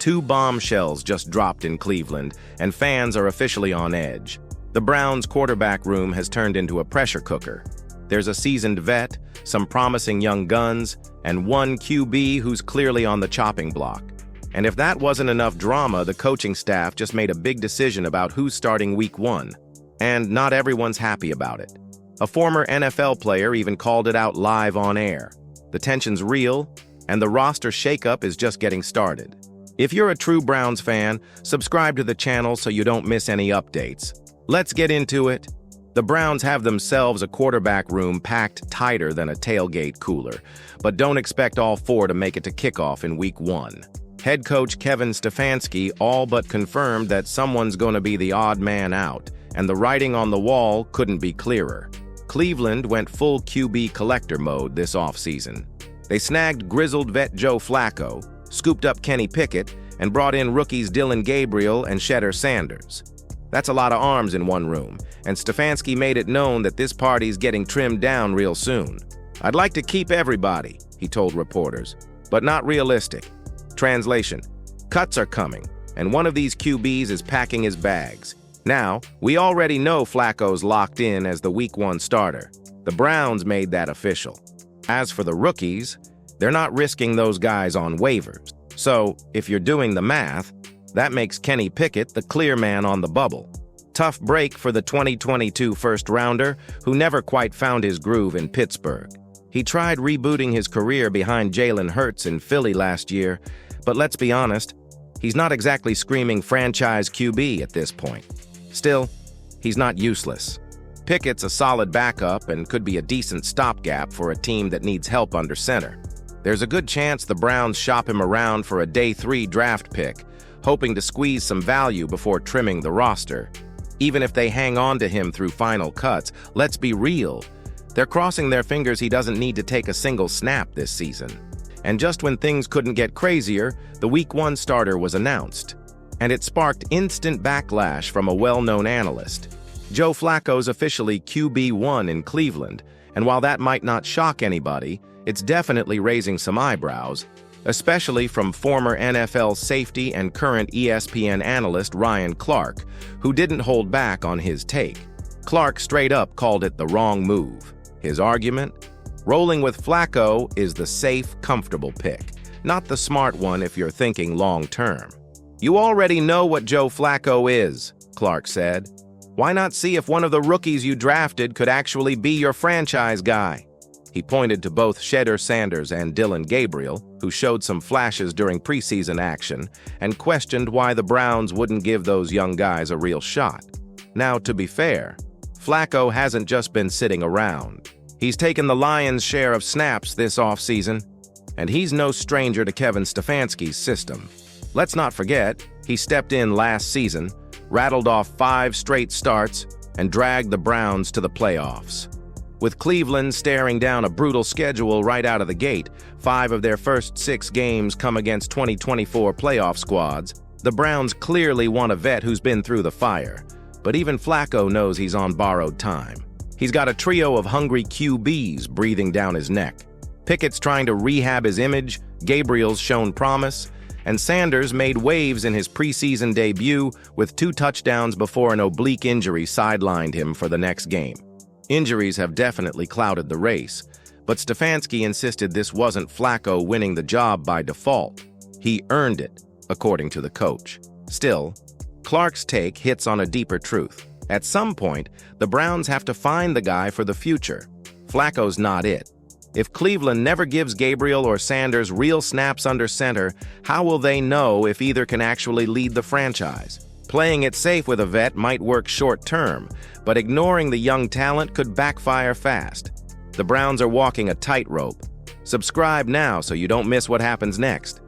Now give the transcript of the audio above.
Two bombshells just dropped in Cleveland, and fans are officially on edge. The Browns' quarterback room has turned into a pressure cooker. There's a seasoned vet, some promising young guns, and one QB who's clearly on the chopping block. And if that wasn't enough drama, the coaching staff just made a big decision about who's starting Week 1. And not everyone's happy about it. A former NFL player even called it out live on air. The tension's real, and the roster shakeup is just getting started. If you're a true Browns fan, subscribe to the channel so you don't miss any updates. Let's get into it. The Browns have themselves a quarterback room packed tighter than a tailgate cooler, but don't expect all four to make it to kickoff in Week 1. Head coach Kevin Stefanski all but confirmed that someone's going to be the odd man out, and the writing on the wall couldn't be clearer. Cleveland went full QB collector mode this offseason. They snagged grizzled vet Joe Flacco, scooped up Kenny Pickett, and brought in rookies Dillon Gabriel and Shedeur Sanders. That's a lot of arms in one room, and Stefanski made it known that this party's getting trimmed down real soon. "I'd like to keep everybody," he told reporters, "but not realistic." Translation: cuts are coming, and one of these QBs is packing his bags. Now, we already know Flacco's locked in as the Week 1 starter. The Browns made that official. As for the rookies, they're not risking those guys on waivers. So, if you're doing the math, that makes Kenny Pickett the clear man on the bubble. Tough break for the 2022 first-rounder, who never quite found his groove in Pittsburgh. He tried rebooting his career behind Jalen Hurts in Philly last year, but let's be honest, he's not exactly screaming franchise QB at this point. Still, he's not useless. Pickett's a solid backup and could be a decent stopgap for a team that needs help under center. There's a good chance the Browns shop him around for a Day 3 draft pick, hoping to squeeze some value before trimming the roster. Even if they hang on to him through final cuts, let's be real. They're crossing their fingers he doesn't need to take a single snap this season. And just when things couldn't get crazier, the Week 1 starter was announced. And it sparked instant backlash from a well-known analyst. Joe Flacco's officially QB1 in Cleveland, and while that might not shock anybody, it's definitely raising some eyebrows, especially from former NFL safety and current ESPN analyst Ryan Clark, who didn't hold back on his take. Clark straight up called it the wrong move. His argument? Rolling with Flacco is the safe, comfortable pick, not the smart one if you're thinking long-term. "You already know what Joe Flacco is," Clark said. "Why not see if one of the rookies you drafted could actually be your franchise guy?" He pointed to both Shedeur Sanders and Dillon Gabriel, who showed some flashes during preseason action, and questioned why the Browns wouldn't give those young guys a real shot. Now, to be fair, Flacco hasn't just been sitting around. He's taken the lion's share of snaps this offseason, and he's no stranger to Kevin Stefanski's system. Let's not forget, he stepped in last season, rattled off 5 straight starts, and dragged the Browns to the playoffs. With Cleveland staring down a brutal schedule right out of the gate, 5 of their first 6 games come against 2024 playoff squads, the Browns clearly want a vet who's been through the fire. But even Flacco knows he's on borrowed time. He's got a trio of hungry QBs breathing down his neck. Pickett's trying to rehab his image, Gabriel's shown promise, and Sanders made waves in his preseason debut with 2 touchdowns before an oblique injury sidelined him for the next game. Injuries have definitely clouded the race, but Stefanski insisted this wasn't Flacco winning the job by default. He earned it, according to the coach. Still, Clark's take hits on a deeper truth. At some point, the Browns have to find the guy for the future. Flacco's not it. If Cleveland never gives Gabriel or Sanders real snaps under center, how will they know if either can actually lead the franchise? Playing it safe with a vet might work short-term, but ignoring the young talent could backfire fast. The Browns are walking a tightrope. Subscribe now so you don't miss what happens next.